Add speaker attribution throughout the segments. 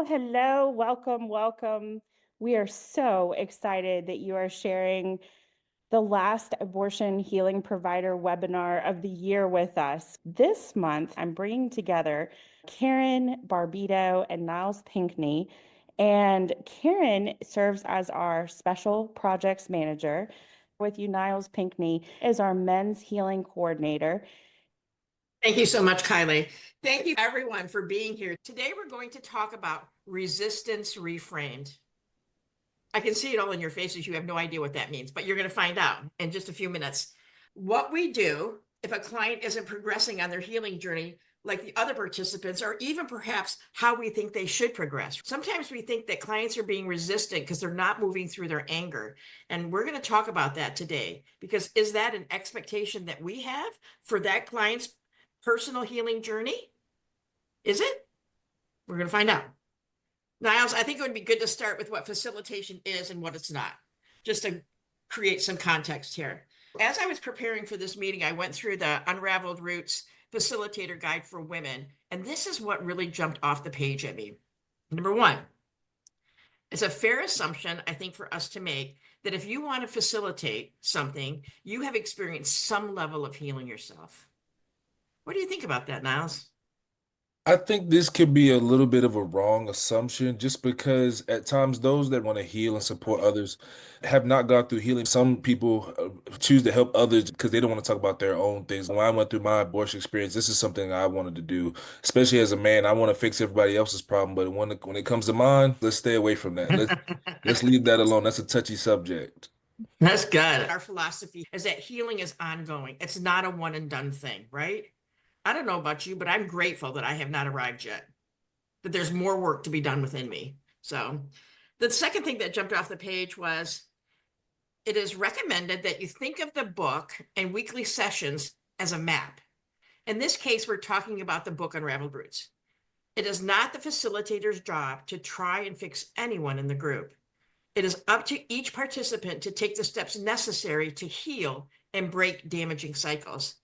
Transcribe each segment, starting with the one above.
Speaker 1: Hello. Welcome, welcome. We are so excited that you are sharing the last abortion healing provider webinar of the year with us. This month, I'm bringing together Karen Barbito and Niles Pinkney. And Karen serves as our special projects manager. With you, Niles Pinkney is our men's healing coordinator.
Speaker 2: Thank you so much, Kylie. Thank you, everyone, for being here. Today, we're going to talk about resistance reframed. I can see it all in your faces. You have no idea what that means, but you're going to find out in just a few minutes. What we do if a client isn't progressing on their healing journey like the other participants, or even perhaps how we think they should progress. Sometimes we think that clients are being resistant because they're not moving through their anger. And we're going to talk about that today, because is that an expectation that we have for that client's personal healing journey? Is it? We're going to find out. Niles, I think it would be good to start with what facilitation is and what it's not, just to create some context here. As I was preparing for this meeting, I went through the Unraveled Roots Facilitator Guide for Women, and this is what really jumped off the page at me. Number one, it's a fair assumption, I think, for us to make that if you want to facilitate something, you have experienced some level of healing yourself. What do you think about that, Niles?
Speaker 3: I think this could be a little bit of a wrong assumption just because at times those that want to heal and support others have not gone through healing. Some people choose to help others because they don't want to talk about their own things. When I went through my abortion experience, this is something I wanted to do, especially as a man. I want to fix everybody else's problem, but when it comes to mine, let's stay away from that. Let's leave that alone. That's a touchy subject.
Speaker 2: That's good. Our philosophy is that healing is ongoing. It's not a one and done thing, right? I don't know about you, but I'm grateful that I have not arrived yet, that there's more work to be done within me. So the second thing that jumped off the page was it is recommended that you think of the book and weekly sessions as a map. In this case, we're talking about the book Unraveled Roots. It is not the facilitator's job to try and fix anyone in the group. It is up to each participant to take the steps necessary to heal and break damaging cycles.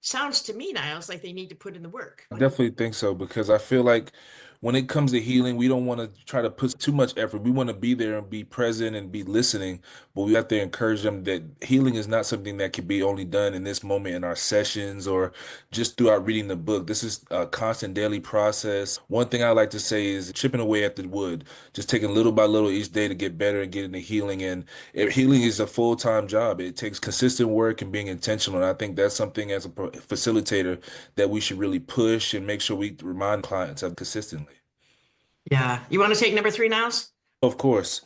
Speaker 2: Sounds to me, Niles, like they need to put in the work.
Speaker 3: I definitely think so because I feel like when it comes to healing, we don't want to try to put too much effort. We want to be there and be present and be listening, but we have to encourage them that healing is not something that can be only done in this moment in our sessions or just throughout reading the book. This is a constant daily process. One thing I like to say is chipping away at the wood, just taking little by little each day to get better and get into healing. And healing is a full-time job. It takes consistent work and being intentional. And I think that's something as a facilitator that we should really push and make sure we remind clients of consistently.
Speaker 2: Yeah. You want to take number three, Niles?
Speaker 3: Of course.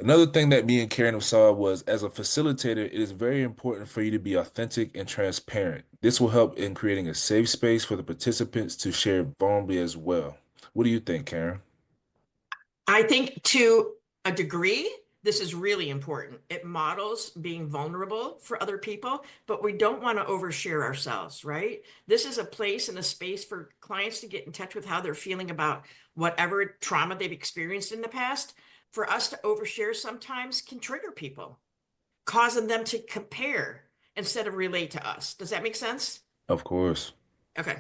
Speaker 3: Another thing that me and Karen saw was as a facilitator, it is very important for you to be authentic and transparent. This will help in creating a safe space for the participants to share vulnerably as well. What do you think, Karen?
Speaker 2: I think to a degree, this is really important. It models being vulnerable for other people, but we don't want to overshare ourselves, right? This is a place and a space for clients to get in touch with how they're feeling about whatever trauma they've experienced in the past. For us to overshare sometimes can trigger people, causing them to compare instead of relate to us. Does that make sense?
Speaker 3: Of course.
Speaker 2: Okay.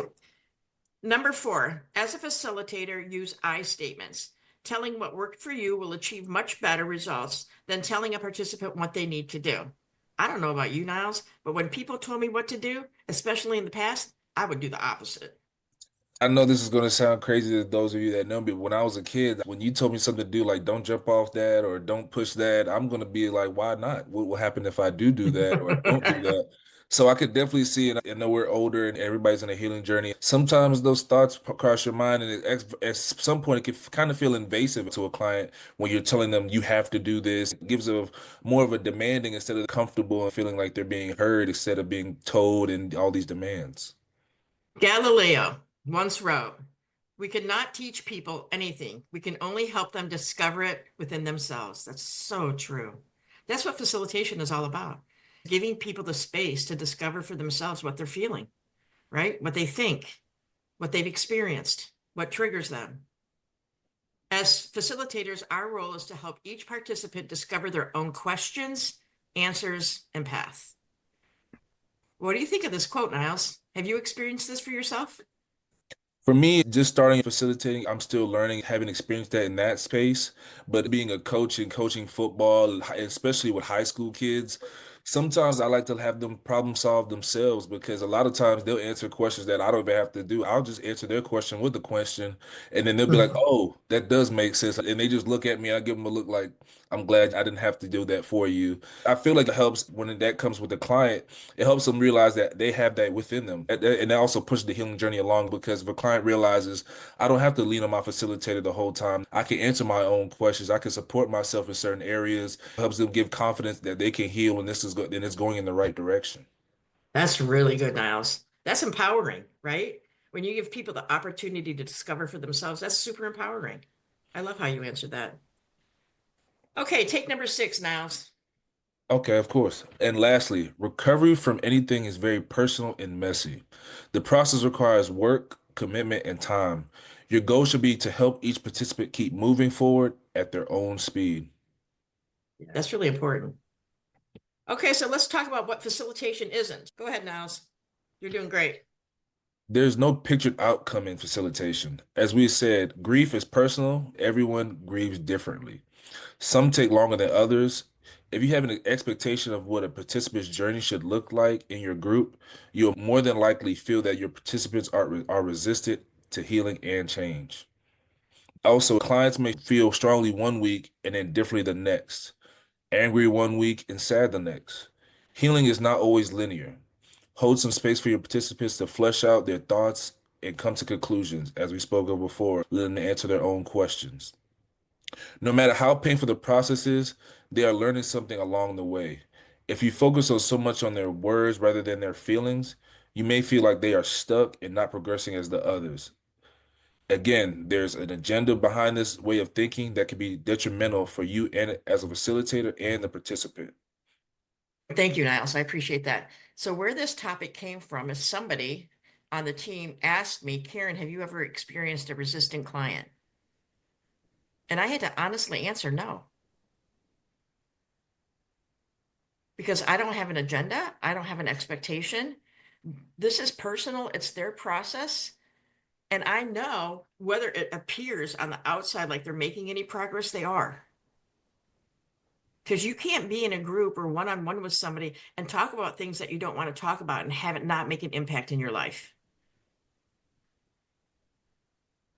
Speaker 2: Number four, as a facilitator, use I statements. Telling what worked for you will achieve much better results than telling a participant what they need to do. I don't know about you, Niles, but when people told me what to do, especially in the past, I would do the opposite.
Speaker 3: I know this is going to sound crazy to those of you that know me, but when I was a kid, when you told me something to do, like don't jump off that or don't push that, I'm going to be like, why not? What will happen if I do that or don't do that? So I could definitely see it. I know we're older and everybody's in a healing journey. Sometimes those thoughts cross your mind, and at some point, it can kind of feel invasive to a client when you're telling them you have to do this. It gives a more of a demanding instead of comfortable and feeling like they're being heard instead of being told and all these demands.
Speaker 2: Galileo once wrote, "We cannot teach people anything. We can only help them discover it within themselves." That's so true. That's what facilitation is all about. Giving people the space to discover for themselves what they're feeling, right? What they think, what they've experienced, what triggers them. As facilitators, our role is to help each participant discover their own questions, answers, and path. What do you think of this quote, Niles? Have you experienced this for yourself?
Speaker 3: For me, just starting facilitating, I'm still learning, haven't experienced that in that space. But being a coach and coaching football, especially with high school kids, sometimes I like to have them problem solve themselves because a lot of times they'll answer questions that I don't even have to do. I'll just answer their question with the question, and then they'll be like, "Oh, that does make sense." And they just look at me, I give them a look like, "I'm glad I didn't have to do that for you." I feel like it helps when that comes with the client. It helps them realize that they have that within them. And that also pushes the healing journey along because if a client realizes I don't have to lean on my facilitator the whole time, I can answer my own questions, I can support myself in certain areas, it helps them give confidence that they can heal and this is good, and it's going in the right direction.
Speaker 2: That's really good, Niles. That's empowering, right? When you give people the opportunity to discover for themselves, that's super empowering. I love how you answered that. Okay, take number 6, Niles.
Speaker 3: Okay, of course. And lastly, recovery from anything is very personal and messy. The process requires work, commitment, and time. Your goal should be to help each participant keep moving forward at their own speed.
Speaker 2: That's really important. Okay, so let's talk about what facilitation isn't. Go ahead, Niles. You're doing great.
Speaker 3: There's no pictured outcome in facilitation. As we said, grief is personal. Everyone grieves differently. Some take longer than others. If you have an expectation of what a participant's journey should look like in your group, you'll more than likely feel that your participants are resistant to healing and change. Also, clients may feel strongly one week and then differently the next, angry one week and sad the next. Healing is not always linear. Hold some space for your participants to flesh out their thoughts and come to conclusions, as we spoke of before, letting them answer their own questions. No matter how painful the process is, they are learning something along the way. If you focus on so much on their words rather than their feelings, you may feel like they are stuck and not progressing as the others. Again, there's an agenda behind this way of thinking that can be detrimental for you and as a facilitator and the participant.
Speaker 2: Thank you, Niles. I appreciate that. So where this topic came from is somebody on the team asked me, Karen, have you ever experienced a resistant client? And I had to honestly answer no. Because I don't have an agenda. I don't have an expectation. This is personal. It's their process. And I know whether it appears on the outside like they're making any progress, they are. Because you can't be in a group or one-on-one with somebody and talk about things that you don't want to talk about and have it not make an impact in your life.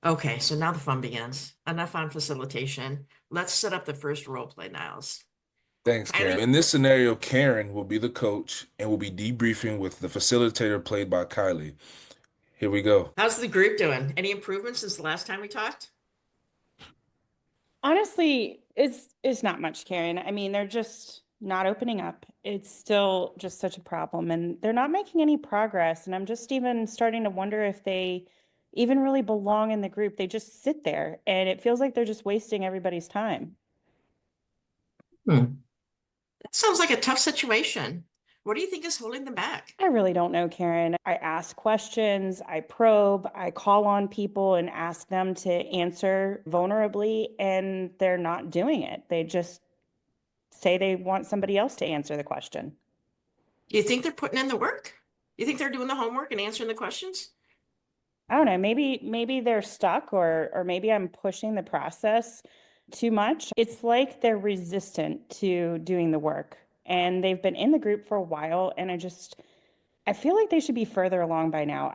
Speaker 2: Okay, so now the fun begins. Enough on facilitation. Let's set up the first role play, Niles.
Speaker 3: Thanks, Karen. In this scenario, Karen will be the coach and will be debriefing with the facilitator played by Kylie. Here we go.
Speaker 2: How's the group doing? Any improvements since the last time we talked?
Speaker 1: Honestly, it's not much, Karen. I mean, they're just not opening up. It's still just such a problem, and they're not making any progress. And I'm just even starting to wonder if they even really belong in the group. They just sit there, and it feels like they're just wasting everybody's time.
Speaker 2: That sounds like a tough situation. What do you think is holding them back?
Speaker 1: I really don't know, Karen. I ask questions, I probe, I call on people and ask them to answer vulnerably, and they're not doing it. They just say they want somebody else to answer the question.
Speaker 2: Do you think they're putting in the work? You think they're doing the homework and answering the questions?
Speaker 1: I don't know, maybe they're stuck or maybe I'm pushing the process too much. It's like they're resistant to doing the work. And they've been in the group for a while and I feel like they should be further along by now.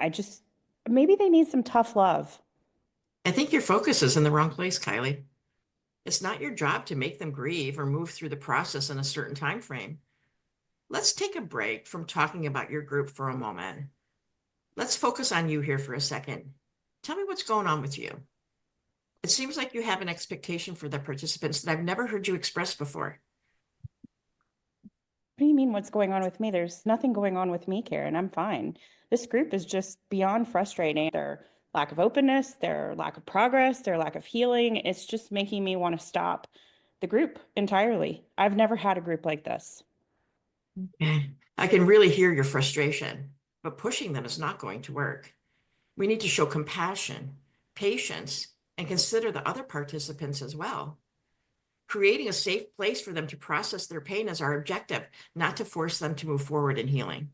Speaker 1: Maybe they need some tough love.
Speaker 2: I think your focus is in the wrong place, Kylie. It's not your job to make them grieve or move through the process in a certain time frame. Let's take a break from talking about your group for a moment. Let's focus on you here for a second. Tell me what's going on with you. It seems like you have an expectation for the participants that I've never heard you express before.
Speaker 1: What do you mean what's going on with me? There's nothing going on with me, Karen. I'm fine. This group is just beyond frustrating. Their lack of openness, their lack of progress, their lack of healing. It's just making me want to stop the group entirely. I've never had a group like this.
Speaker 2: I can really hear your frustration, but pushing them is not going to work. We need to show compassion, patience, and consider the other participants as well. Creating a safe place for them to process their pain is our objective, not to force them to move forward in healing.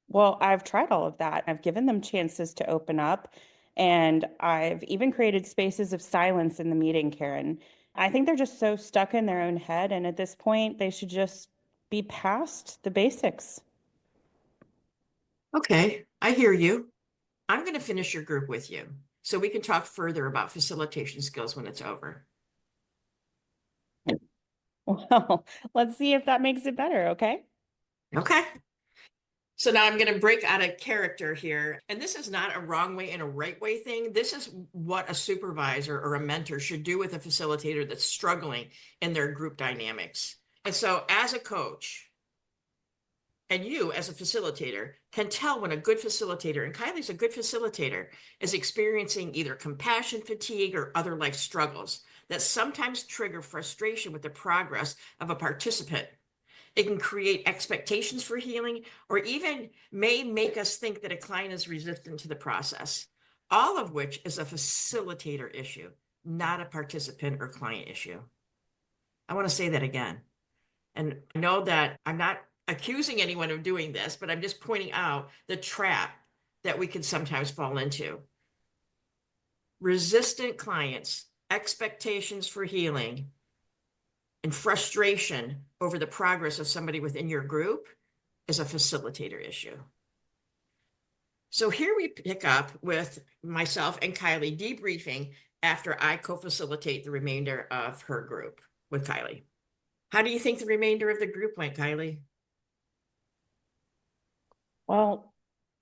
Speaker 1: Well, I've tried all of that. I've given them chances to open up, And I've even created spaces of silence in the meeting, Karen. I think they're just so stuck in their own head. And at this point, they should just be past the basics.
Speaker 2: Okay, I hear you. I'm going to finish your group with you so we can talk further about facilitation skills when it's over.
Speaker 1: Well, let's see if that makes it better, okay?
Speaker 2: Okay. So now I'm going to break out of character here. And this is not a wrong way and a right way thing. This is what a supervisor or a mentor should do with a facilitator that's struggling in their group dynamics. And so as a coach, and you as a facilitator can tell when a good facilitator, and Kylie's a good facilitator, is experiencing either compassion fatigue or other life struggles that sometimes trigger frustration with the progress of a participant. It can create expectations for healing, or even may make us think that a client is resistant to the process, all of which is a facilitator issue, not a participant or client issue. I want to say that again. And I know that I'm not accusing anyone of doing this, but I'm just pointing out the trap that we can sometimes fall into. Resistant clients, expectations for healing, and frustration over the progress of somebody within your group is a facilitator issue. So here we pick up with myself and Kylie debriefing after I co-facilitate the remainder of her group with Kylie. How do you think the remainder of the group went, Kylie?
Speaker 1: Well,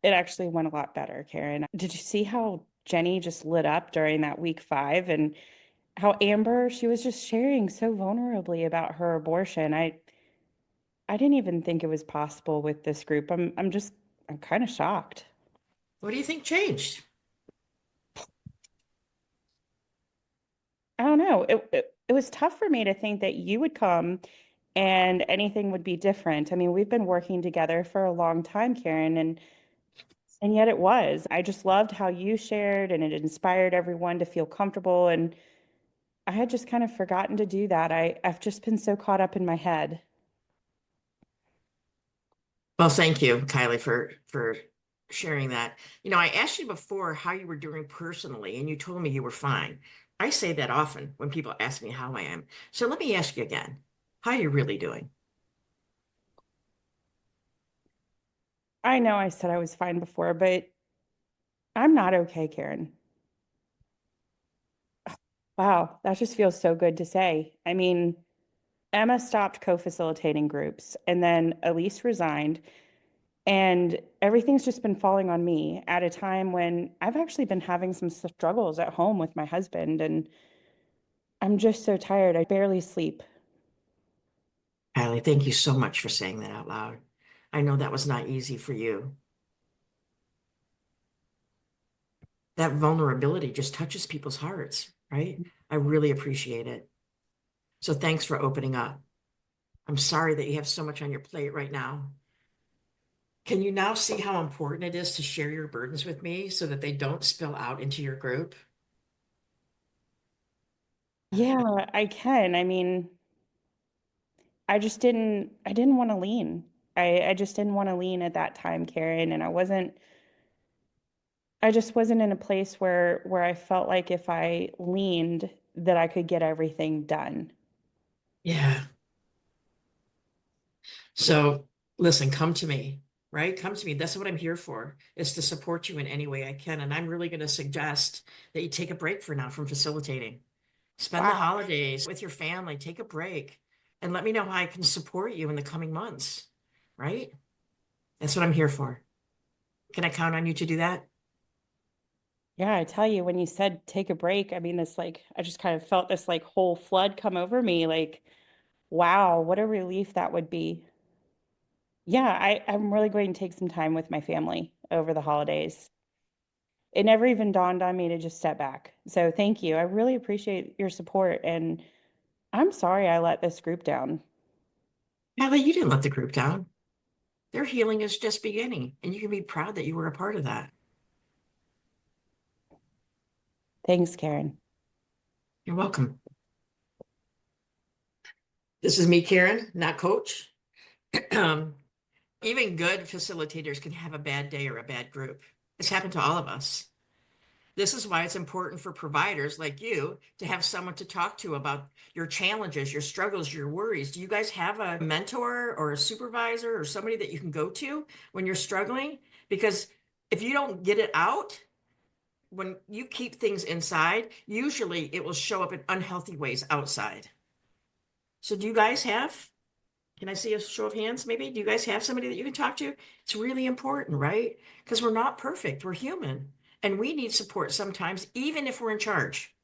Speaker 1: it actually went a lot better, Karen. Did you see how Jenny just lit up during that week 5 and how Amber, she was just sharing so vulnerably about her abortion. I didn't even think it was possible with this group. I'm kind of shocked.
Speaker 2: What do you think changed?
Speaker 1: I don't know. It was tough for me to think that you would come and anything would be different. I mean, we've been working together for a long time, Karen, and yet it was. I just loved how you shared and it inspired everyone to feel comfortable. And I had just kind of forgotten to do that. I've just been so caught up in my head.
Speaker 2: Well, thank you, Kylie, for sharing that. You know, I asked you before how you were doing personally, and you told me you were fine. I say that often when people ask me how I am. So let me ask you again, how are you really doing?
Speaker 1: I know I said I was fine before, but I'm not okay, Karen. Wow, that just feels so good to say. I mean, Emma stopped co-facilitating groups and then Elise resigned, and everything's just been falling on me at a time when I've actually been having some struggles at home with my husband, and I'm just so tired. I barely sleep.
Speaker 2: Kylie, thank you so much for saying that out loud. I know that was not easy for you. That vulnerability just touches people's hearts, right? I really appreciate it. So thanks for opening up. I'm sorry that you have so much on your plate right now. Can you now see how important it is to share your burdens with me so that they don't spill out into your group?
Speaker 1: Yeah, I can. I mean, I didn't want to lean. I just didn't want to lean at that time, Karen, and I just wasn't in a place where I felt like if I leaned that I could get everything done.
Speaker 2: Yeah. So listen, come to me, right? Come to me. That's what I'm here for, is to support you in any way I can. And I'm really going to suggest that you take a break for now from facilitating. Spend the
Speaker 1: Wow.
Speaker 2: holidays with your family, take a break, and let me know how I can support you in the coming months, right? That's what I'm here for. Can I count on you to do that?
Speaker 1: Yeah, I tell you, when you said take a break, I mean, I just kind of felt this like whole flood come over me. Like, wow, what a relief that would be. Yeah, I'm really going to take some time with my family over the holidays. It never even dawned on me to just step back. So thank you. I really appreciate your support. And I'm sorry I let this group down.
Speaker 2: Natalie, you didn't let the group down. Their healing is just beginning, and you can be proud that you were a part of that.
Speaker 1: Thanks, Karen.
Speaker 2: You're welcome. This is me, Karen, not coach. Even good facilitators can have a bad day or a bad group. It's happened to all of us. This is why it's important for providers like you to have someone to talk to about your challenges, your struggles, your worries. Do you guys have a mentor or a supervisor or somebody that you can go to when you're struggling? Because if you don't get it out, when you keep things inside, usually it will show up in unhealthy ways outside. So do you guys have, can I see a show of hands maybe? Do you guys have somebody that you can talk to? It's really important, right? Because we're not perfect, we're human. And we need support sometimes, even if we're in charge.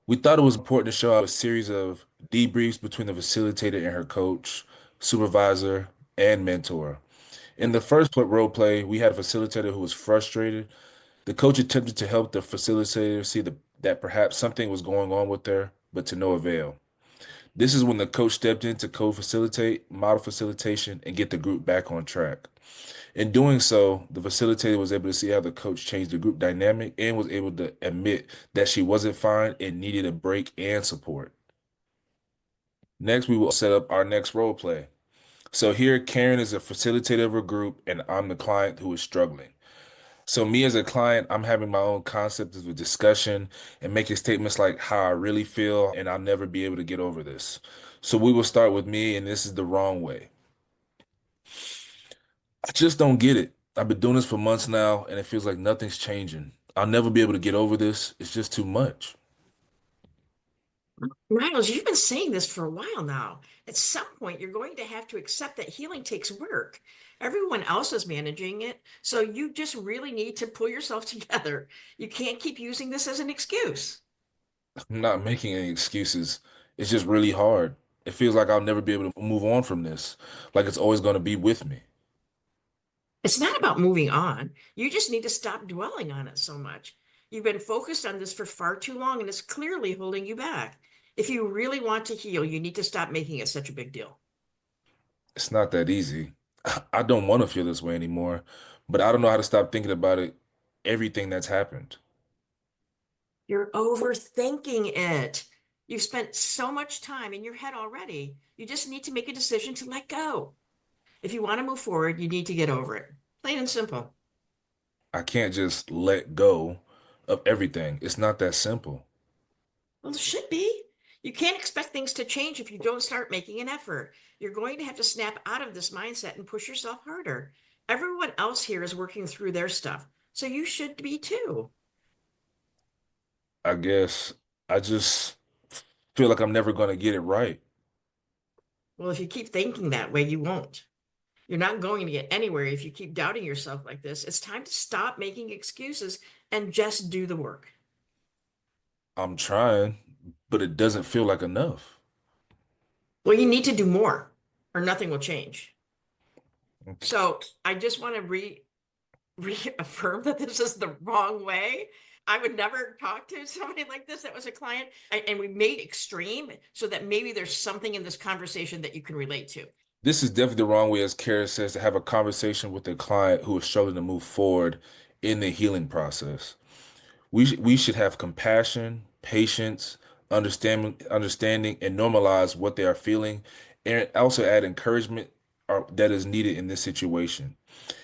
Speaker 3: We thought it was important to show a series of debriefs between the facilitator and her coach, supervisor, and mentor. In the first role play, we had a facilitator who was frustrated. The coach attempted to help the facilitator see that perhaps something was going on with her, but to no avail. This is when the coach stepped in to co-facilitate, model facilitation, and get the group back on track. In doing so, the facilitator was able to see how the coach changed the group dynamic and was able to admit that she wasn't fine and needed a break and support. Next, we will set up our next role play. So here, Karen is a facilitator of a group, and I'm the client who is struggling. So me as a client, I'm having my own concept of a discussion and making statements like how I really feel, and I'll never be able to get over this. So we will start with me, and this is the wrong way. I just don't get it. I've been doing this for months now, and it feels like nothing's changing. I'll never be able to get over this. It's just too much.
Speaker 2: Miles, you've been saying this for a while now. At some point, you're going to have to accept that healing takes work. Everyone else is managing it, so you just really need to pull yourself together. You can't keep using this as an excuse.
Speaker 3: I'm not making any excuses. It's just really hard. It feels like I'll never be able to move on from this, like it's always going to be with me.
Speaker 2: It's not about moving on. You just need to stop dwelling on it so much. You've been focused on this for far too long, and it's clearly holding you back. If you really want to heal, you need to stop making it such a big deal.
Speaker 3: It's not that easy. I don't want to feel this way anymore, but I don't know how to stop thinking about it, everything that's happened.
Speaker 2: You're overthinking it. You've spent so much time in your head already. You just need to make a decision to let go. If you want to move forward, you need to get over it. Plain and simple.
Speaker 3: I can't just let go of everything. It's not that simple.
Speaker 2: Well, it should be. You can't expect things to change if you don't start making an effort. You're going to have to snap out of this mindset and push yourself harder. Everyone else here is working through their stuff, so you should be too.
Speaker 3: I guess I just feel like I'm never going to get it right.
Speaker 2: Well, if you keep thinking that way, you won't. You're not going to get anywhere if you keep doubting yourself like this. It's time to stop making excuses and just do the work.
Speaker 3: I'm trying, but it doesn't feel like enough.
Speaker 2: Well, you need to do more or nothing will change.
Speaker 3: Okay.
Speaker 2: So I just want to reaffirm that this is the wrong way. I would never talk to somebody like this that was a client. And we made extreme so that maybe there's something in this conversation that you can relate to.
Speaker 3: This is definitely the wrong way, as Kara says, to have a conversation with a client who is struggling to move forward in the healing process. We should have compassion, patience, understanding, and normalize what they are feeling, and also add encouragement that is needed in this situation.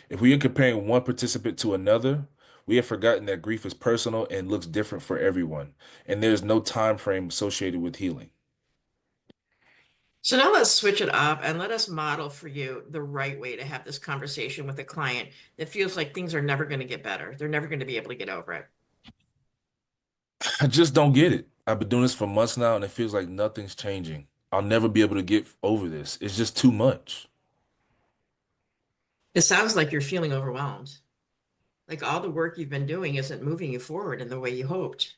Speaker 3: If we are comparing one participant to another, we have forgotten that grief is personal and looks different for everyone, and there's no time frame associated with healing.
Speaker 2: So now let's switch it up and let us model for you the right way to have this conversation with a client that feels like things are never going to get better. They're never going to be able to get over it.
Speaker 3: I just don't get it. I've been doing this for months now, and it feels like nothing's changing. I'll never be able to get over this. It's just too much.
Speaker 2: It sounds like you're feeling overwhelmed. Like all the work you've been doing isn't moving you forward in the way you hoped.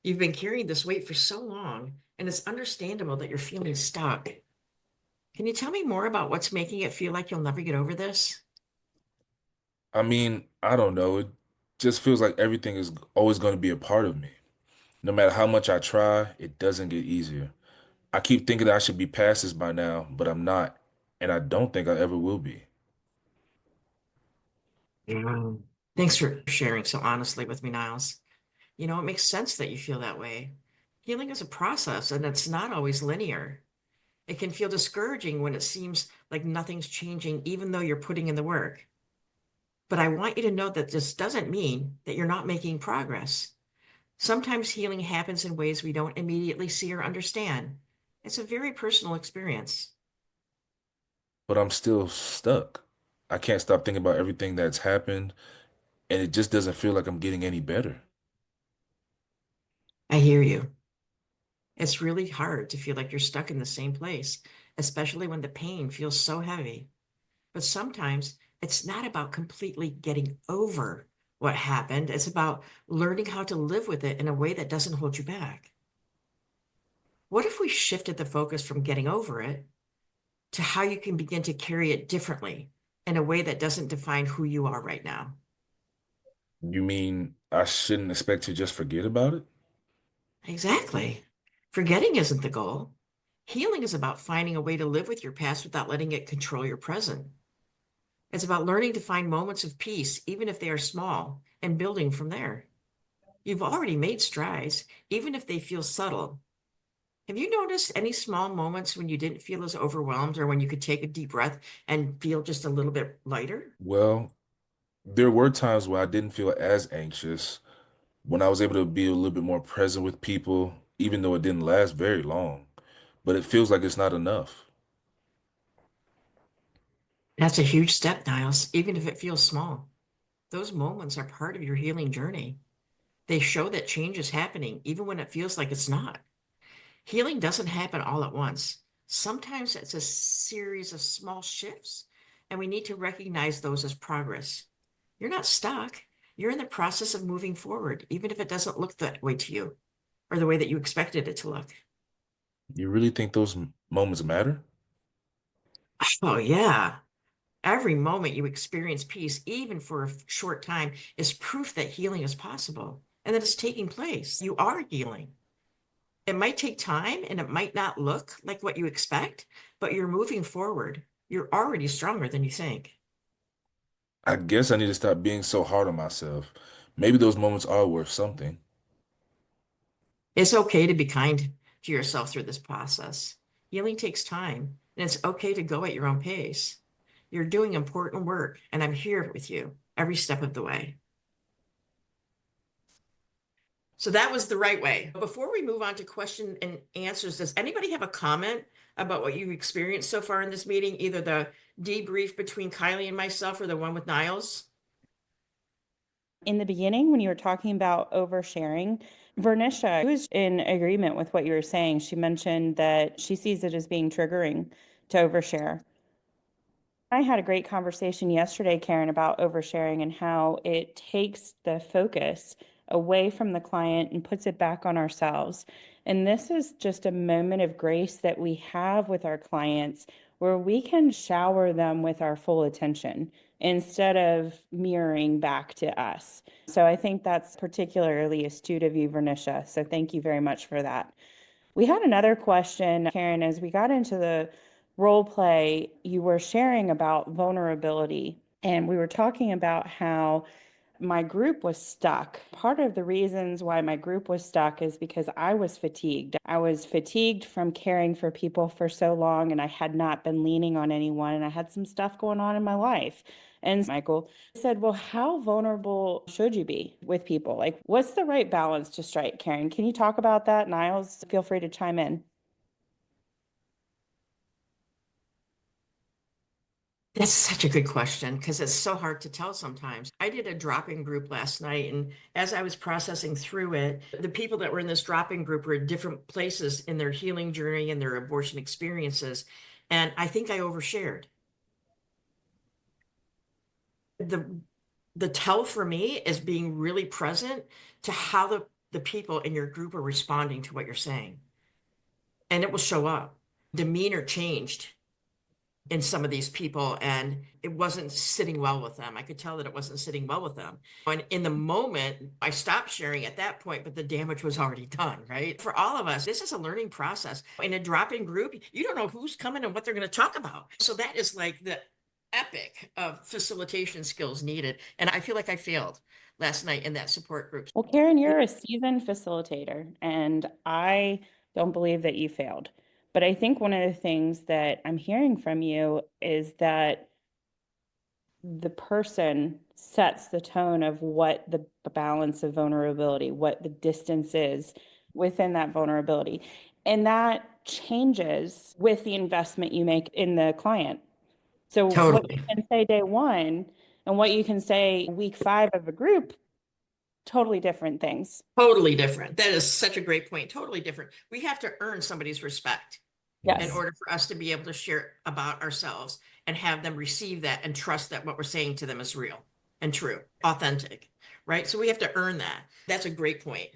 Speaker 2: You've been carrying this weight for so long, and it's understandable that you're feeling stuck. Can you tell me more about what's making it feel like you'll never get over this?
Speaker 3: I mean, I don't know. It just feels like everything is always going to be a part of me. No matter how much I try, it doesn't get easier. I keep thinking that I should be past this by now, but I'm not, and I don't think I ever will be.
Speaker 2: Mm. Thanks for sharing so honestly with me, Niles. You know, it makes sense that you feel that way. Healing is a process, and it's not always linear. It can feel discouraging when it seems like nothing's changing, even though you're putting in the work. But I want you to know that this doesn't mean that you're not making progress. Sometimes healing happens in ways we don't immediately see or understand. It's a very personal experience.
Speaker 3: But I'm still stuck. I can't stop thinking about everything that's happened, and it just doesn't feel like I'm getting any better.
Speaker 2: I hear you. It's really hard to feel like you're stuck in the same place, especially when the pain feels so heavy. But sometimes it's not about completely getting over what happened. It's about learning how to live with it in a way that doesn't hold you back. What if we shifted the focus from getting over it to how you can begin to carry it differently in a way that doesn't define who you are right now?
Speaker 3: You mean I shouldn't expect to just forget about it?
Speaker 2: Exactly. Forgetting isn't the goal. Healing is about finding a way to live with your past without letting it control your present. It's about learning to find moments of peace, even if they are small, and building from there. You've already made strides, even if they feel subtle. Have you noticed any small moments when you didn't feel as overwhelmed or when you could take a deep breath and feel just a little bit lighter?
Speaker 3: Well, there were times where I didn't feel as anxious, when I was able to be a little bit more present with people, even though it didn't last very long. But it feels like it's not enough.
Speaker 2: That's a huge step, Niles, even if it feels small. Those moments are part of your healing journey. They show that change is happening, even when it feels like it's not. Healing doesn't happen all at once. Sometimes it's a series of small shifts, and we need to recognize those as progress. You're not stuck. You're in the process of moving forward, even if it doesn't look that way to you or the way that you expected it to look.
Speaker 3: You really think those moments matter?
Speaker 2: Oh, yeah. Every moment you experience peace, even for a short time, is proof that healing is possible and that it's taking place. You are healing. It might take time and it might not look like what you expect, but you're moving forward. You're already stronger than you think.
Speaker 3: I guess I need to stop being so hard on myself. Maybe those moments are worth something.
Speaker 2: It's okay to be kind to yourself through this process. Healing takes time, and it's okay to go at your own pace. You're doing important work, and I'm here with you every step of the way. So that was the right way. Before we move on to question and answers, does anybody have a comment about what you've experienced so far in this meeting, either the debrief between Kylie and myself or the one with Niles?
Speaker 1: In the beginning, when you were talking about oversharing, Vernisha was in agreement with what you were saying. She mentioned that she sees it as being triggering to overshare. I had a great conversation yesterday, Karen, about oversharing and how it takes the focus away from the client and puts it back on ourselves. And this is just a moment of grace that we have with our clients where we can shower them with our full attention instead of mirroring back to us. So I think that's particularly astute of you, Vernisha. So thank you very much for that. We had another question, Karen, as we got into the role play, you were sharing about vulnerability, and we were talking about how my group was stuck. Part of the reasons why my group was stuck is because I was fatigued. I was fatigued from caring for people for so long, and I had not been leaning on anyone, and I had some stuff going on in my life. And Michael said, well, how vulnerable should you be with people? Like, what's the right balance to strike, Karen? Can you talk about that? Niles, feel free to chime in.
Speaker 2: That's such a good question because it's so hard to tell sometimes. I did a drop-in group last night, and as I was processing through it, the people that were in this drop-in group were at different places in their healing journey and their abortion experiences. And I think I overshared. The tell for me is being really present to how the people in your group are responding to what you're saying. And it will show up. Demeanor changed in some of these people, and it wasn't sitting well with them. I could tell that it wasn't sitting well with them. And in the moment, I stopped sharing at that point, but the damage was already done, right? For all of us, this is a learning process. In a drop-in group, you don't know who's coming and what they're going to talk about. So that is like the epic of facilitation skills needed. And I feel like I failed last night in that support group.
Speaker 1: Well, Karen, you're a seasoned facilitator, and I don't believe that you failed. But I think one of the things that I'm hearing from you is that the person sets the tone of what the balance of vulnerability, what the distance is within that vulnerability. And that changes with the investment you make in the client. So what you
Speaker 2: Totally.
Speaker 1: can say day one and what you can say week 5 of a group, totally different things.
Speaker 2: Totally different. That is such a great point. Totally different. We have to earn somebody's respect in
Speaker 1: Yes.
Speaker 2: order for us to be able to share about ourselves and have them receive that and trust that what we're saying to them is real and true, authentic, right? So we have to earn that. That's a great point.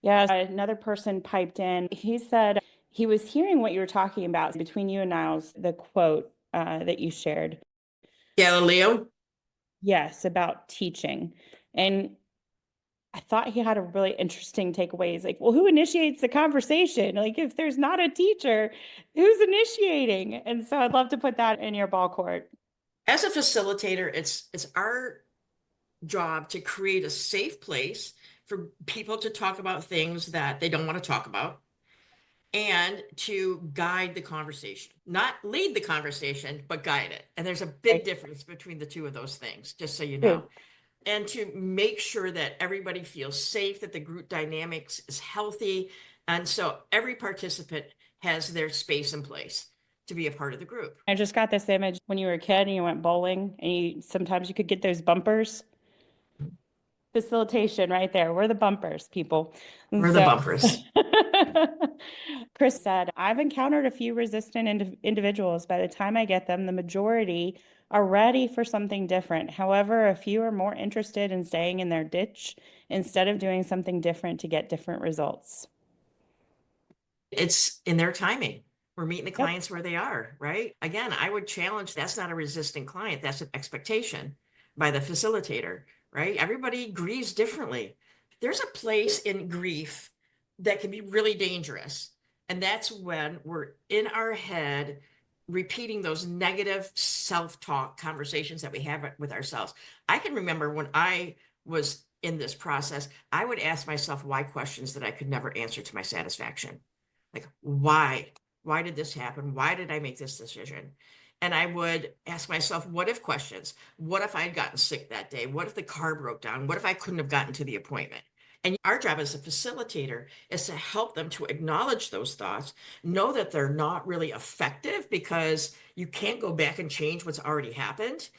Speaker 1: Yeah, another person piped in. He said he was hearing what you were talking about between you and Niles, the quote that you shared.
Speaker 2: Galileo?
Speaker 1: Yes, about teaching. And I thought he had a really interesting takeaway. He's like, well, who initiates the conversation? Like, if there's not a teacher, who's initiating? And so I'd love to put that in your ball court.
Speaker 2: As a facilitator, it's our job to create a safe place for people to talk about things that they don't want to talk about and to guide the conversation, not lead the conversation, but guide it. And there's a big difference between the two of those things, just so you know. And to make sure that everybody feels safe, that the group dynamics is healthy. And so every participant has their space and place to be a part of the group.
Speaker 1: I just got this image when you were a kid and you went bowling and sometimes you could get those bumpers. Facilitation right there. We're the bumpers, people.
Speaker 2: We're the bumpers.
Speaker 1: Chris said, I've encountered a few resistant individuals. By the time I get them, the majority are ready for something different. However, a few are more interested in staying in their ditch instead of doing something different to get different results.
Speaker 2: It's in their timing. We're meeting the clients where they are, right? Again, I would challenge that's not a resistant client. That's an expectation by the facilitator, right? Everybody grieves differently. There's a place in grief that can be really dangerous. And that's when we're in our head repeating those negative self-talk conversations that we have with ourselves. I can remember when I was in this process, I would ask myself why questions that I could never answer to my satisfaction. Like, why? Why did this happen? Why did I make this decision? And I would ask myself, what if questions? What if I had gotten sick that day? What if the car broke down? What if I couldn't have gotten to the appointment? And our job as a facilitator is to help them to acknowledge those thoughts, know that they're not really effective because you can't go back and change what's already happened.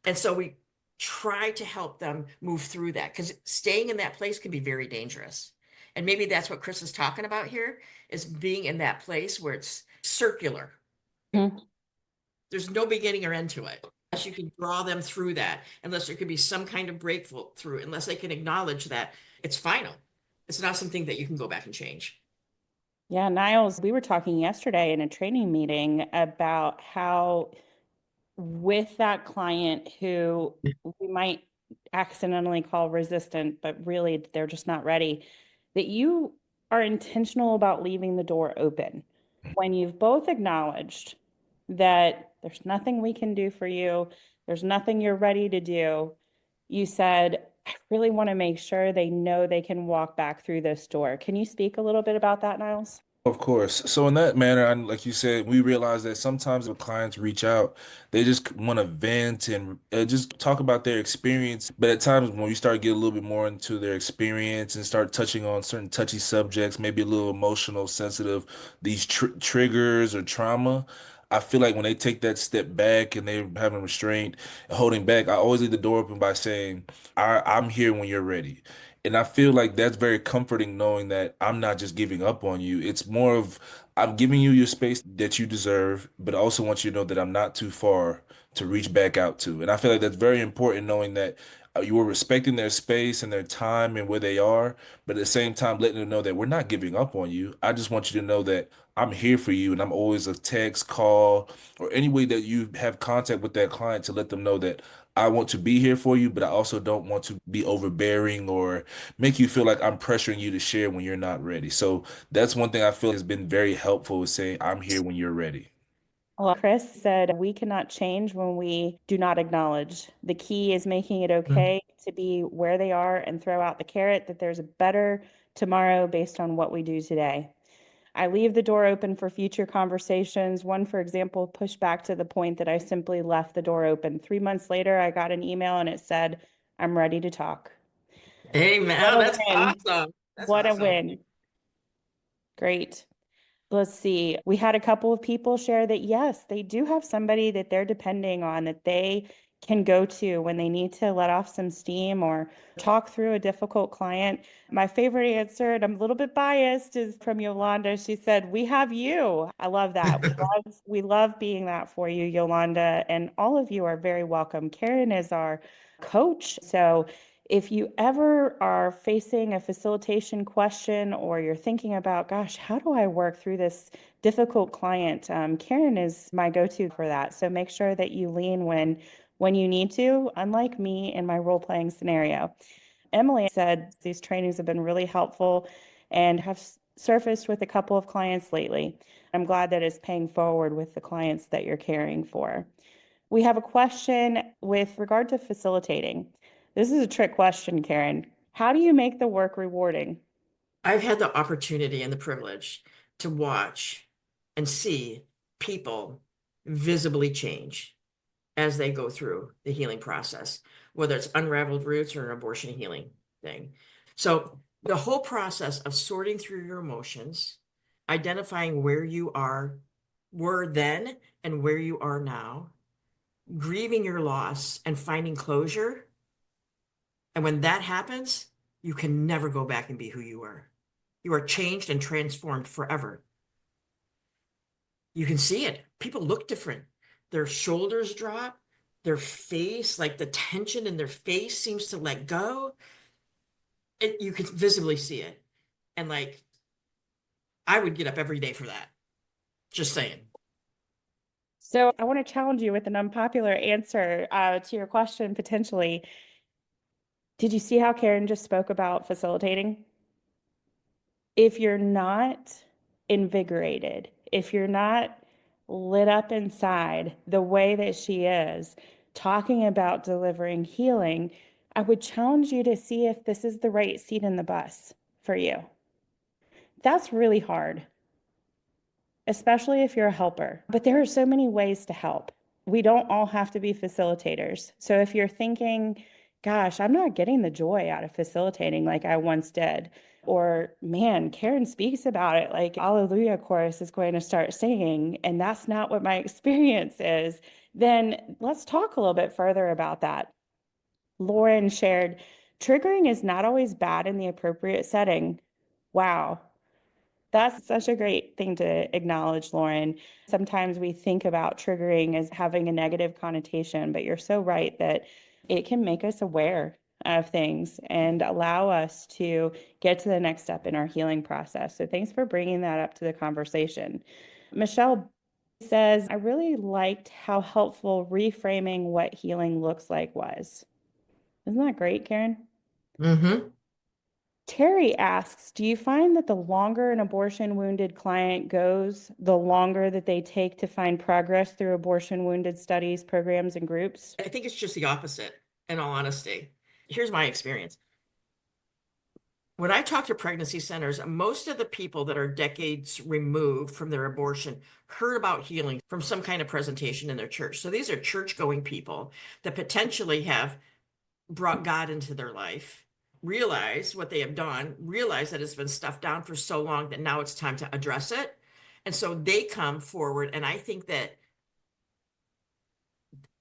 Speaker 2: And so we try to help them move through that because staying in that place can be very dangerous. And maybe that's what Chris is talking about here, is being in that place where it's circular.
Speaker 1: Mm-hmm.
Speaker 2: There's no beginning or end to it. Unless you can draw them through that, unless there could be some kind of breakthrough, unless they can acknowledge that it's final. It's not something that you can go back and change.
Speaker 1: Yeah, Niles, we were talking yesterday in a training meeting about how with that client who we might accidentally call resistant, but really they're just not ready, that you are intentional about leaving the door open. When you've both acknowledged that there's nothing we can do for you, there's nothing you're ready to do, you said, I really want to make sure they know they can walk back through this door. Can you speak a little bit about that, Niles?
Speaker 3: Of course. So in that manner, and like you said, we realize that sometimes when clients reach out, they just want to vent and just talk about their experience. But at times when we start getting a little bit more into their experience and start touching on certain touchy subjects, maybe a little emotional, sensitive, these triggers or trauma, I feel like when they take that step back and they're having restraint, holding back, I always leave the door open by saying, I'm here when you're ready. And I feel like that's very comforting knowing that I'm not just giving up on you. It's more of I'm giving you your space that you deserve, but I also want you to know that I'm not too far to reach back out to. And I feel like that's very important knowing that you are respecting their space and their time and where they are, but at the same time letting them know that we're not giving up on you. I just want you to know that I'm here for you and I'm always a text, call, or any way that you have contact with that client to let them know that I want to be here for you, but I also don't want to be overbearing or make you feel like I'm pressuring you to share when you're not ready. So that's one thing I feel has been very helpful is saying, I'm here when you're ready.
Speaker 1: Well, Chris said we cannot change when we do not acknowledge. The key is making it okay to be where they are and throw out the carrot that there's a better tomorrow based on what we do today. I leave the door open for future conversations. One, for example, pushed back to the point that I simply left the door open. 3 months later, I got an email and it said, I'm ready to talk.
Speaker 2: Amen.
Speaker 1: What
Speaker 2: Oh,
Speaker 1: a
Speaker 2: that's
Speaker 1: win.
Speaker 2: awesome. That's
Speaker 1: What a
Speaker 2: awesome.
Speaker 1: win. Great. Let's see. We had a couple of people share that, yes, they do have somebody that they're depending on, that they can go to when they need to let off some steam or talk through a difficult client. My favorite answer, and I'm a little bit biased, is from Yolanda. She said, we have you. I love that. We love being that for you, Yolanda. And all of you are very welcome. Karen is our coach. So if you ever are facing a facilitation question or you're thinking about, gosh, how do I work through this difficult client? Karen is my go-to for that. So make sure that you lean when you need to, unlike me in my role-playing scenario. Emily said these trainings have been really helpful and have surfaced with a couple of clients lately. I'm glad that it's paying forward with the clients that you're caring for. We have a question with regard to facilitating. This is a trick question, Karen. How do you make the work rewarding?
Speaker 2: I've had the opportunity and the privilege to watch and see people visibly change as they go through the healing process, whether it's unraveled roots or an abortion healing thing. So the whole process of sorting through your emotions, identifying where you were then and where you are now, grieving your loss and finding closure. And when that happens, you can never go back and be who you were. You are changed and transformed forever. You can see it. People look different. Their shoulders drop, their face, like the tension in their face seems to let go. You can visibly see it. And like, I would get up every day for that. Just saying.
Speaker 1: So I want to challenge you with an unpopular answer to your question, potentially. Did you see how Karen just spoke about facilitating? If you're not invigorated, if you're not lit up inside the way that she is, talking about delivering healing, I would challenge you to see if this is the right seat in the bus for you. That's really hard, especially if you're a helper. But there are so many ways to help. We don't all have to be facilitators. So if you're thinking, gosh, I'm not getting the joy out of facilitating like I once did, or man, Karen speaks about it like Alleluia chorus is going to start singing, and that's not what my experience is, then let's talk a little bit further about that. Lauren shared, triggering is not always bad in the appropriate setting. Wow. That's such a great thing to acknowledge, Lauren. Sometimes we think about triggering as having a negative connotation, but you're so right that it can make us aware of things and allow us to get to the next step in our healing process. So thanks for bringing that up to the conversation. Michelle says, I really liked how helpful reframing what healing looks like was. Isn't that great, Karen?
Speaker 2: Mm-hmm.
Speaker 1: Terry asks, do you find that the longer an abortion wounded client goes, the longer that they take to find progress through abortion wounded studies, programs, and groups?
Speaker 2: I think it's just the opposite, in all honesty. Here's my experience. When I talk to pregnancy centers, most of the people that are decades removed from their abortion heard about healing from some kind of presentation in their church. So these are church-going people that potentially have brought God into their life, realize what they have done, realize that it's been stuffed down for so long that now it's time to address it. And so they come forward. And I think that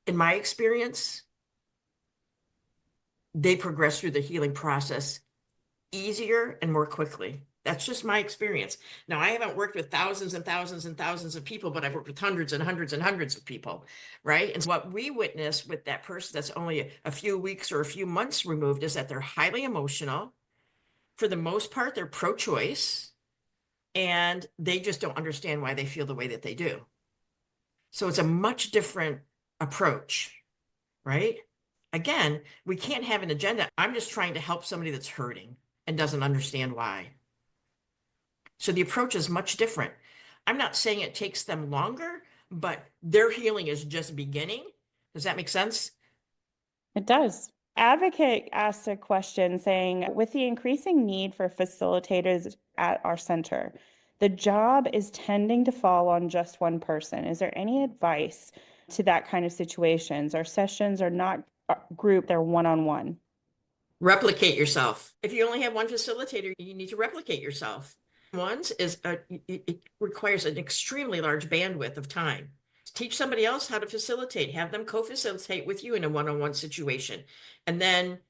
Speaker 2: in my experience, they progress through the healing process easier and more quickly. That's just my experience. Now, I haven't worked with thousands and thousands and thousands of people, but I've worked with hundreds and hundreds and hundreds of people, right? And what we witness with that person that's only a few weeks or a few months removed is that they're highly emotional. For the most part, they're pro-choice, and they just don't understand why they feel the way that they do. So it's a much different approach, right? Again, we can't have an agenda. I'm just trying to help somebody that's hurting and doesn't understand why. So the approach is much different. I'm not saying it takes them longer, but their healing is just beginning. Does that make sense?
Speaker 1: It does. Advocate asked a question saying, with the increasing need for facilitators at our center, the job is tending to fall on just one person. Is there any advice to that kind of situations? Our sessions are not group, they're one-on-one.
Speaker 2: Replicate yourself. If you only have one facilitator, you need to replicate yourself. It requires an extremely large bandwidth of time. Teach somebody else how to facilitate, have them co-facilitate with you in a one-on-one situation, and then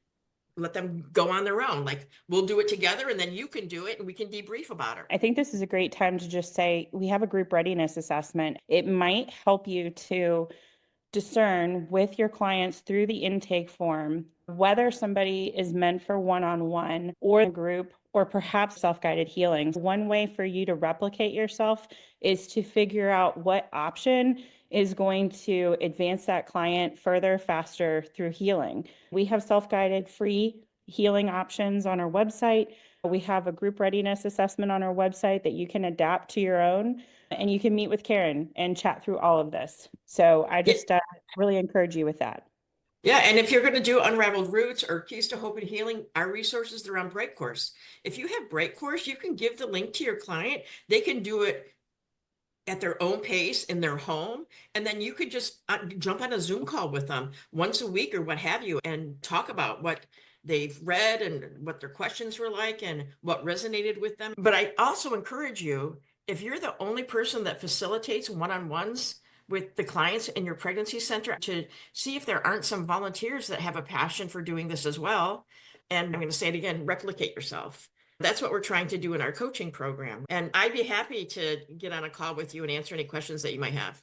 Speaker 2: let them go on their own. Like, we'll do it together and then you can do it and we can debrief about it.
Speaker 1: I think this is a great time to just say, we have a group readiness assessment. It might help you to discern with your clients through the intake form whether somebody is meant for one-on-one or a group or perhaps self-guided healing. One way for you to replicate yourself is to figure out what option is going to advance that client further, faster through healing. We have self-guided free healing options on our website. We have a group readiness assessment on our website that you can adapt to your own, and you can meet with Karen and chat through all of this. So I just really encourage you with that.
Speaker 2: Yeah, and if you're going to do Unraveled Roots or Keys to Hope and Healing, our resources are on Break Course. If you have Break Course, you can give the link to your client. They can do it at their own pace in their home, and then you could just jump on a Zoom call with them once a week or what have you and talk about what they've read and what their questions were like and what resonated with them. But I also encourage you, if you're the only person that facilitates one-on-ones with the clients in your pregnancy center, to see if there aren't some volunteers that have a passion for doing this as well. And I'm going to say it again, replicate yourself. That's what we're trying to do in our coaching program. And I'd be happy to get on a call with you and answer any questions that you might have.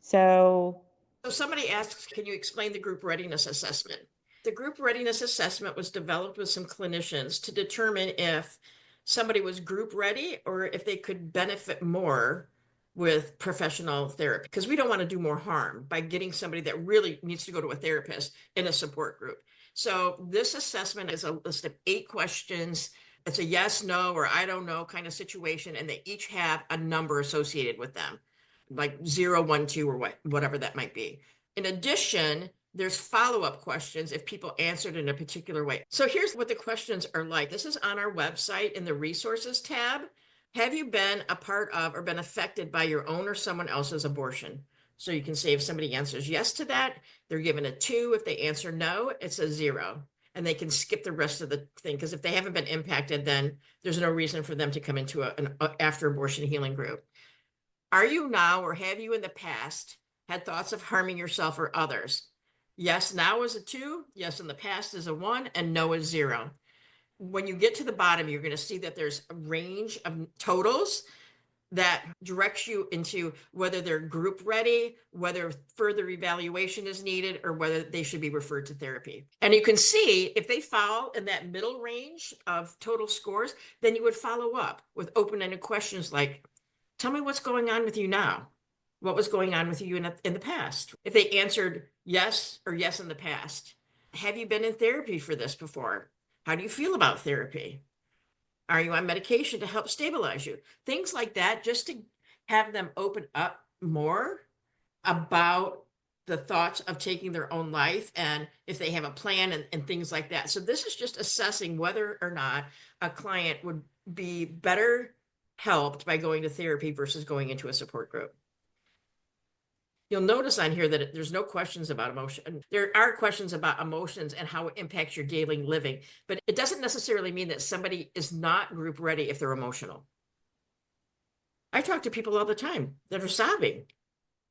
Speaker 1: So
Speaker 2: somebody asks, can you explain the group readiness assessment? The group readiness assessment was developed with some clinicians to determine if somebody was group ready or if they could benefit more with professional therapy, because we don't want to do more harm by getting somebody that really needs to go to a therapist in a support group. So this assessment is a list of 8 questions. It's a yes, no, or I don't know kind of situation, and they each have a number associated with them, like 0, 1, 2, or whatever that might be. In addition, there's follow-up questions if people answered in a particular way. So here's what the questions are like. This is on our website in the resources tab. Have you been a part of or been affected by your own or someone else's abortion? So you can say if somebody answers yes to that, they're given a 2. If they answer no, it's a 0. And they can skip the rest of the thing, because if they haven't been impacted, then there's no reason for them to come into an after abortion healing group. Are you now, or have you in the past had thoughts of harming yourself or others? Yes now is a 2, yes in the past is a 1, and no is 0. When you get to the bottom, you're going to see that there's a range of totals that directs you into whether they're group ready, whether further evaluation is needed, or whether they should be referred to therapy. And you can see if they fall in that middle range of total scores, then you would follow up with open-ended questions like, tell me what's going on with you now. What was going on with you in the past? If they answered yes or yes in the past, have you been in therapy for this before? How do you feel about therapy? Are you on medication to help stabilize you? Things like that, just to have them open up more about the thoughts of taking their own life and if they have a plan and things like that. So this is just assessing whether or not a client would be better helped by going to therapy versus going into a support group. You'll notice on here that there's no questions about emotion. There are questions about emotions and how it impacts your daily living, but it doesn't necessarily mean that somebody is not group ready if they're emotional. I talk to people all the time that are sobbing.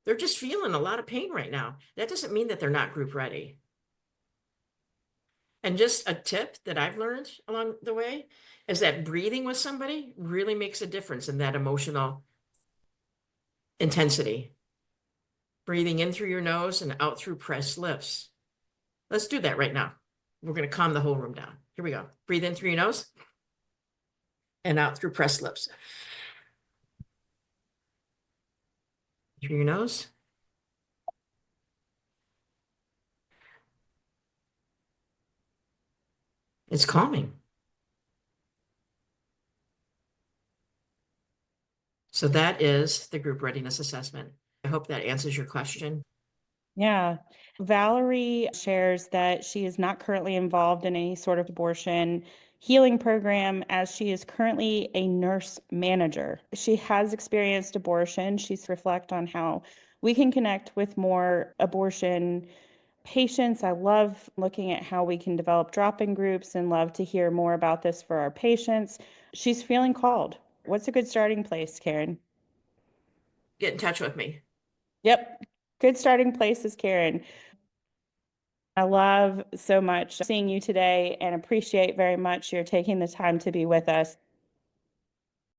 Speaker 2: They're just feeling a lot of pain right now. That doesn't mean that they're not group ready. And just a tip that I've learned along the way is that breathing with somebody really makes a difference in that emotional intensity. Breathing in through your nose and out through pressed lips. Let's do that right now. We're going to calm the whole room down. Here we go. Breathe in through your nose and out through pressed lips. Through your nose. It's calming. So that is the group readiness assessment. I hope that answers your question.
Speaker 1: Yeah. Valerie shares that she is not currently involved in any sort of abortion healing program as she is currently a nurse manager. She has experienced abortion. She's reflect on how we can connect with more abortion patients. I love looking at how we can develop drop-in groups and love to hear more about this for our patients. She's feeling called. What's a good starting place, Karen?
Speaker 2: Get in touch with me.
Speaker 1: Yep. Good starting place is Karen. I love so much seeing you today and appreciate very much your taking the time to be with us.